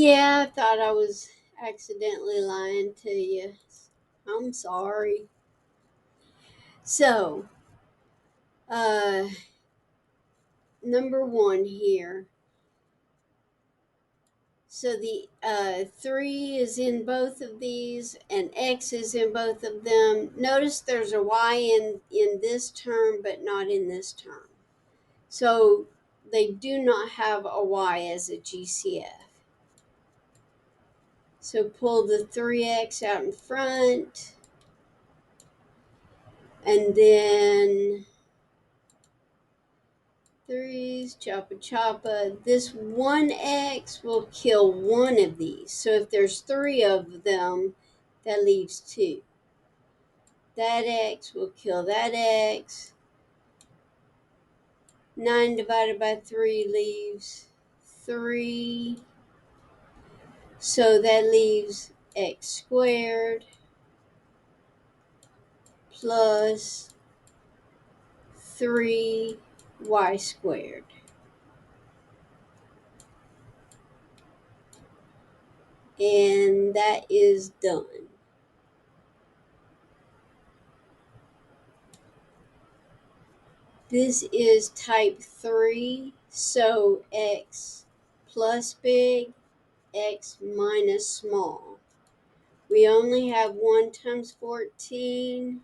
Yeah, I thought I was accidentally lying to you. I'm sorry. So, uh, number one here. So the 3 is in both of these and x is in both of them. Notice there's a y in this term but not in this term. So they do not have a y as a GCF. So pull the 3x out in front. And then 3's, choppa choppa. This 1x will kill one of these. So if there's 3 of them, that leaves 2. That x will kill that x. 9 divided by 3 leaves 3. So that leaves x squared plus 3y squared. And that is done. This is type 3, so x plus big, x minus small. We only have 1 times 14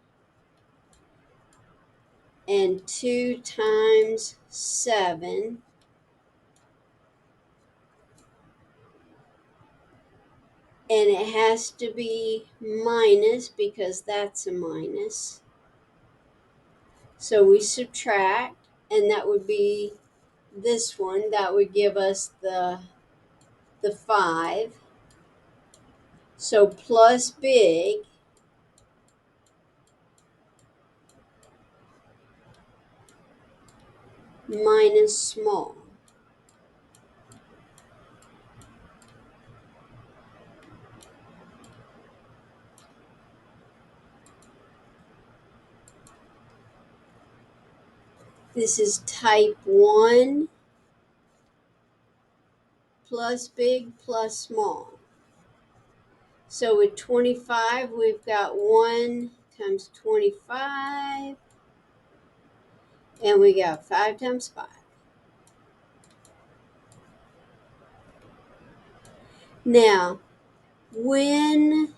and 2 times 7. And it has to be minus because that's a minus. So we subtract, and that would be this one. That would give us the 5. So plus big minus small. This is type 1 plus big plus small. So with 25, we've got 1 times 25, and we got 5 times 5. Now, when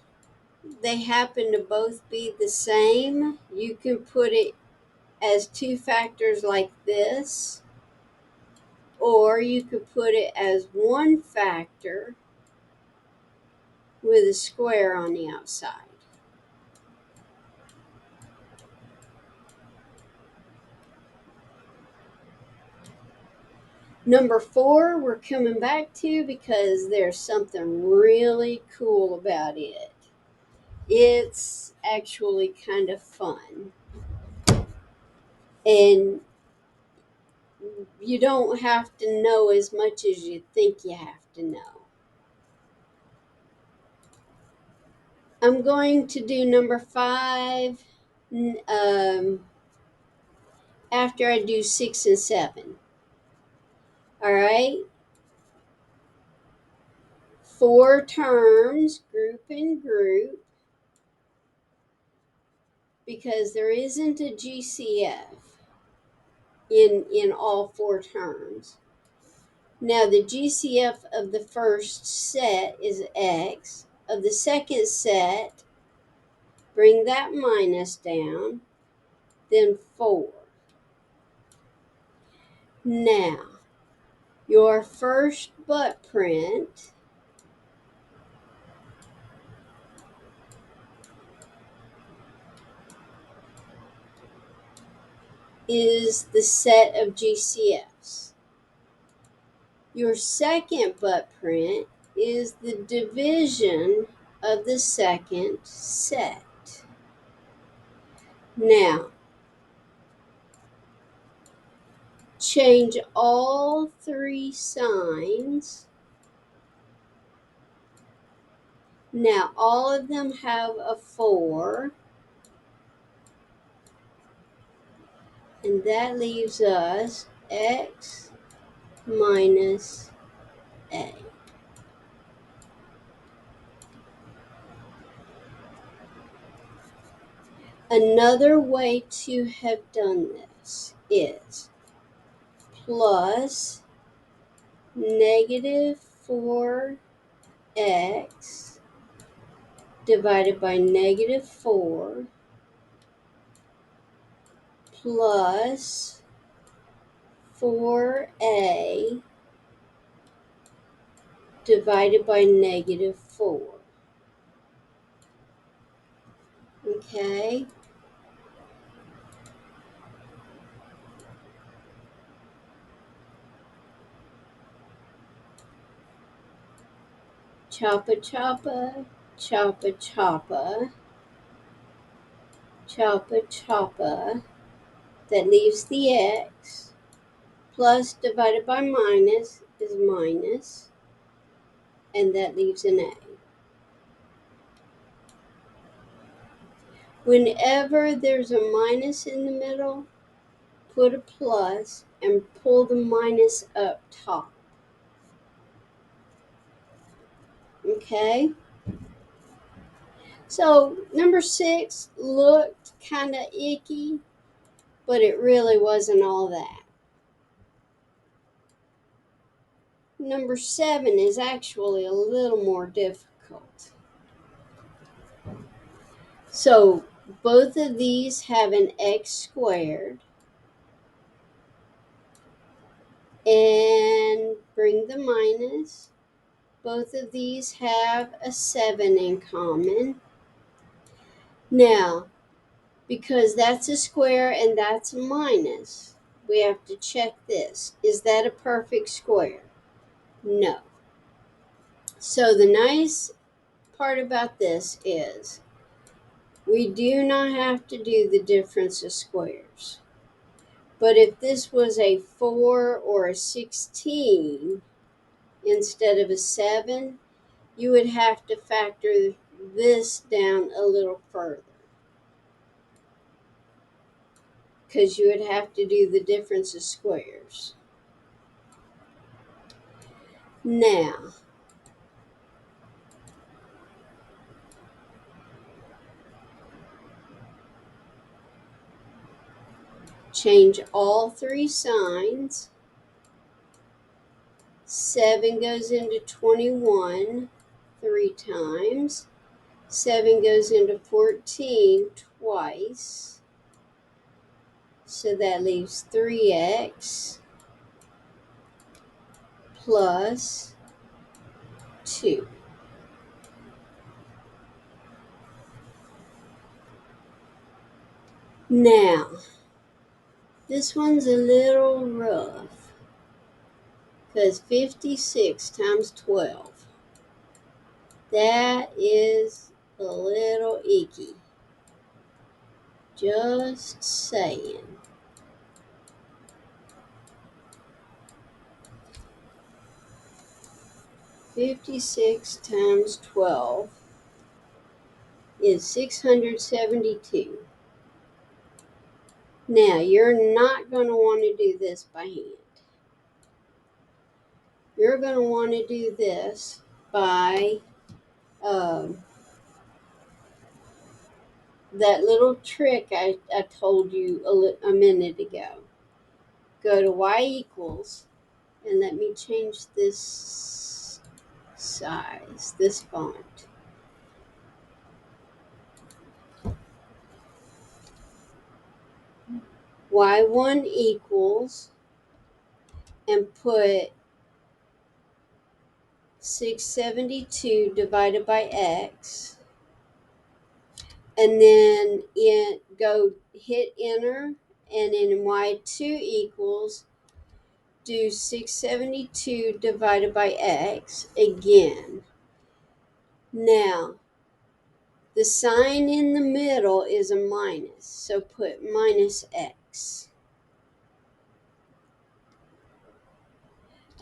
they happen to both be the same, you can put it as 2 factors like this, or you could put it as 1 factor with a square on the outside. Number 4, we're coming back to because there's something really cool about it. It's actually kind of fun. And you don't have to know as much as you think you have to know. I'm going to do number 5 after I do 6 and 7. All right? 4 terms, group and group, because there isn't a GCF in all 4 terms. Now the GCF of the first set is x. Of the second set, bring that minus down, then 4. Now, your first butt print is the set of GCFs. Your second butt print is the division of the second set. Now, change all 3 signs. Now, all of them have a 4, and that leaves us x minus a. Another way to have done this is plus negative 4x divided by negative 4 plus 4a divided by negative 4. Okay? Choppa choppa, choppa choppa, choppa choppa. That leaves the x. Plus divided by minus is minus, and that leaves an a. Whenever there's a minus in the middle, put a plus and pull the minus up top. Okay? So number 6 looked kind of icky, but it really wasn't all that. Number 7 is actually a little more difficult. So both of these have an x squared. And bring the minus. Both of these have a 7 in common. Now, because that's a square and that's a minus, we have to check this. Is that a perfect square? No. So the nice part about this is we do not have to do the difference of squares. But if this was a 4 or a 16 instead of a 7, you would have to factor this down a little further, because you would have to do the difference of squares. Now, change all 3 signs. 7 goes into 21 3 times. 7 goes into 14 twice. So that leaves 3x plus 2. Now, this one's a little rough, because 56 times 12, that is a little icky. Just saying. "56 times 12 is 672. Now, you're not going to want to do this by hand. You're going to want to do this by that little trick I told you a minute ago. Go to y equals, and let me change this size, this font. Y1 equals, and put 672 divided by x, and then go hit enter, and in y2 equals, do 672 divided by x again. Now, the sign in the middle is a minus, so put minus x.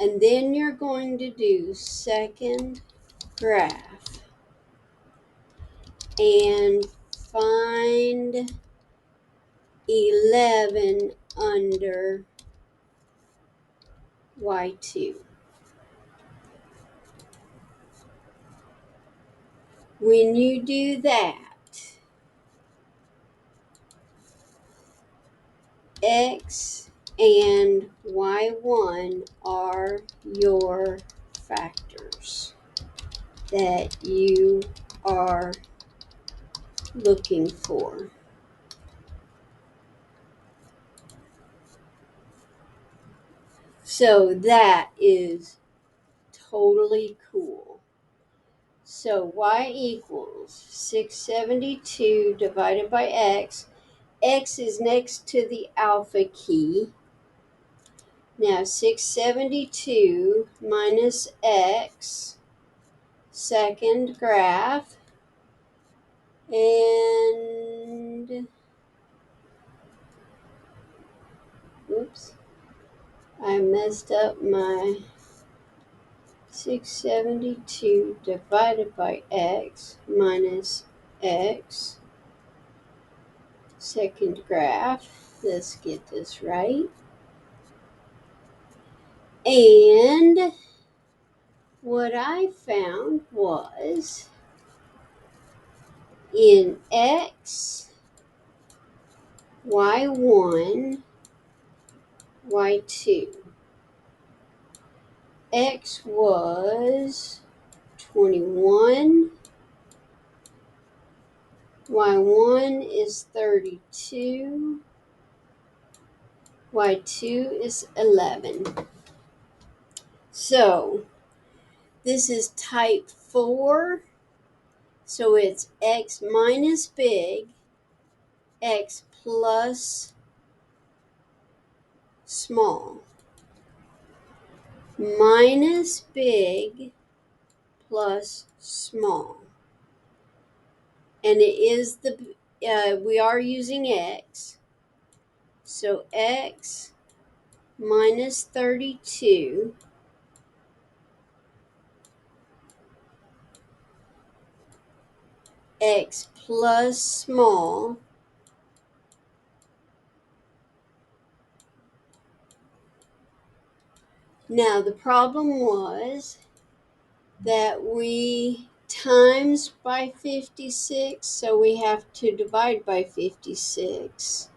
And then you're going to do second graph and find 11 under y2. When you do that, x and y1 are your factors that you are looking for. So that is totally cool. So y equals 672 divided by x. X is next to the alpha key. Now 672 minus x, second graph, and oops, I messed up my 672 divided by x minus x, second graph. Let's get this right. And what I found was in x, y1, y2. X was 21, y1 is 32, y2 is 11. So this is type 4, so it's x minus big, x plus small, minus big plus small. And it is we are using x, so x minus 32 x plus small now the problem was that we times by 56, so we have to divide by 56.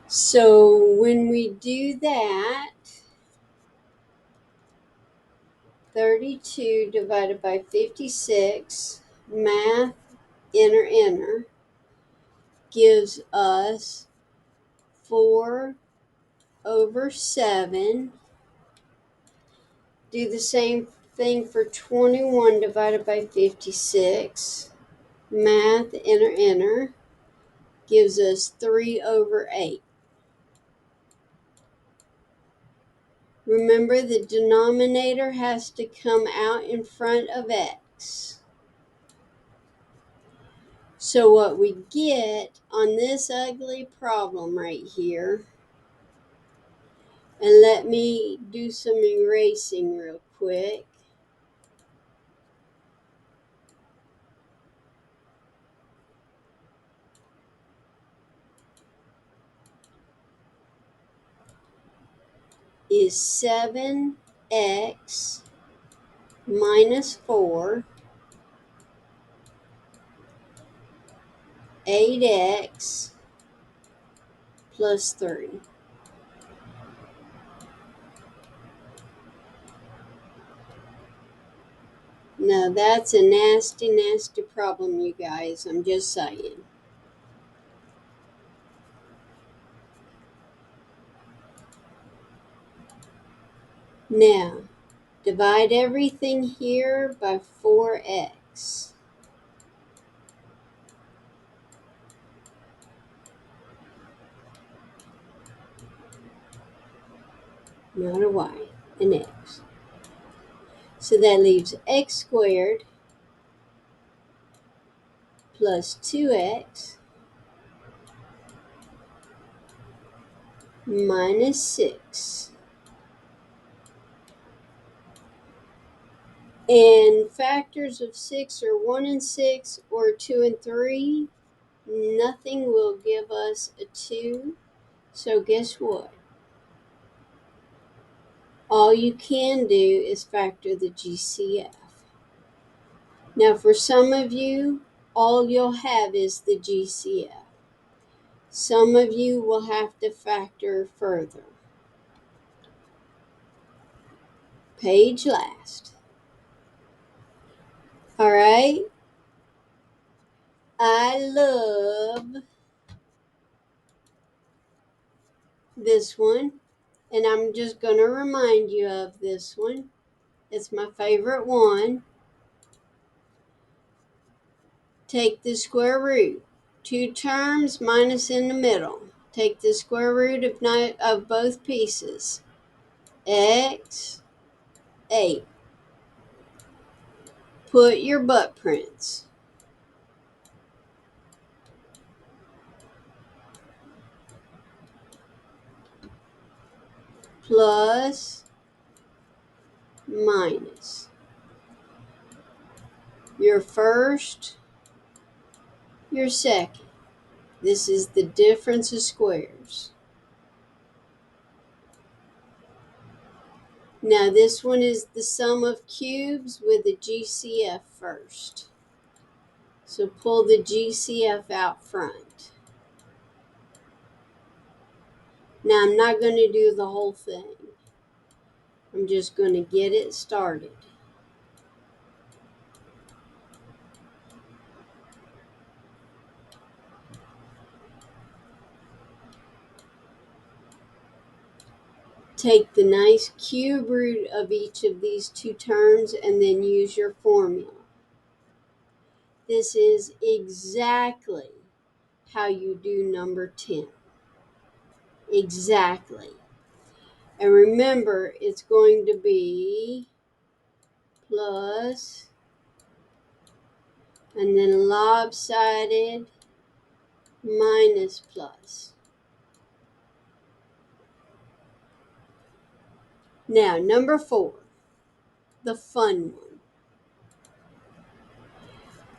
So when we do that, 32 divided by 56, math, enter, gives us 4 over 7. Do the same thing for 21 divided by 56. Math, enter, gives us 3 over 8. Remember, the denominator has to come out in front of x. So what we get on this ugly problem right here, and let me do some erasing real quick. Is 7x minus 4, 8x plus 3. Now that's a nasty, nasty problem, you guys. I'm just saying. Now, divide everything here by 4x. Not a y, an x. So that leaves x squared plus 2x minus 6. And factors of 6 are 1 and 6 or 2 and 3. Nothing will give us a 2. So guess what? all you can do is factor the GCF. Now for some of you, all you'll have is the GCF. Some of you will have to factor further. Page last. All right. I love this one, and I'm just going to remind you of this one. It's my favorite one. Take the square root. 2 terms minus in the middle. Take the square root of both pieces. X, 8. Put your butt prints. Plus, minus. Your first, your second. This is the difference of squares. Now this one is the sum of cubes with the GCF first. So pull the GCF out front. Now I'm not going to do the whole thing. I'm just going to get it started. Take the nice cube root of each of these 2 terms and then use your formula. This is exactly how you do number 10. Exactly. And remember, it's going to be plus, and then lopsided, minus plus. Now, number 4, the fun one.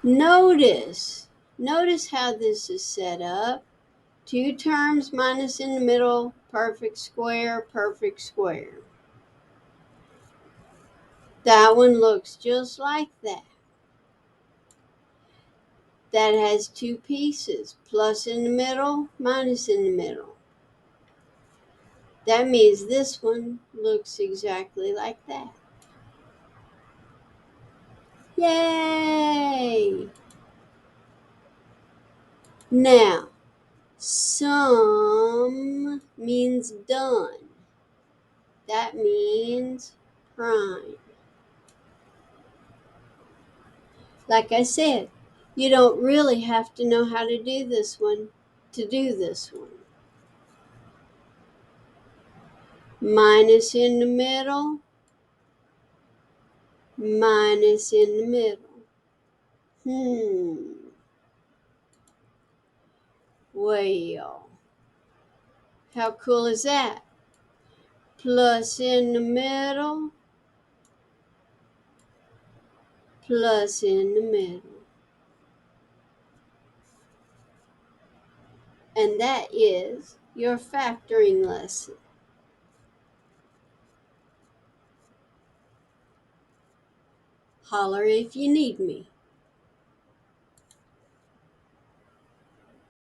Notice how this is set up. 2 terms minus in the middle, perfect square, perfect square. That one looks just like that. That has 2 pieces, plus in the middle, minus in the middle. That means this one looks exactly like that. Yay! Now, sum means done. That means prime. Like I said, you don't really have to know how to do this one to do this one. Minus in the middle, minus in the middle. Well, how cool is that? Plus in the middle, plus in the middle. And that is your factoring lesson. Holler if you need me.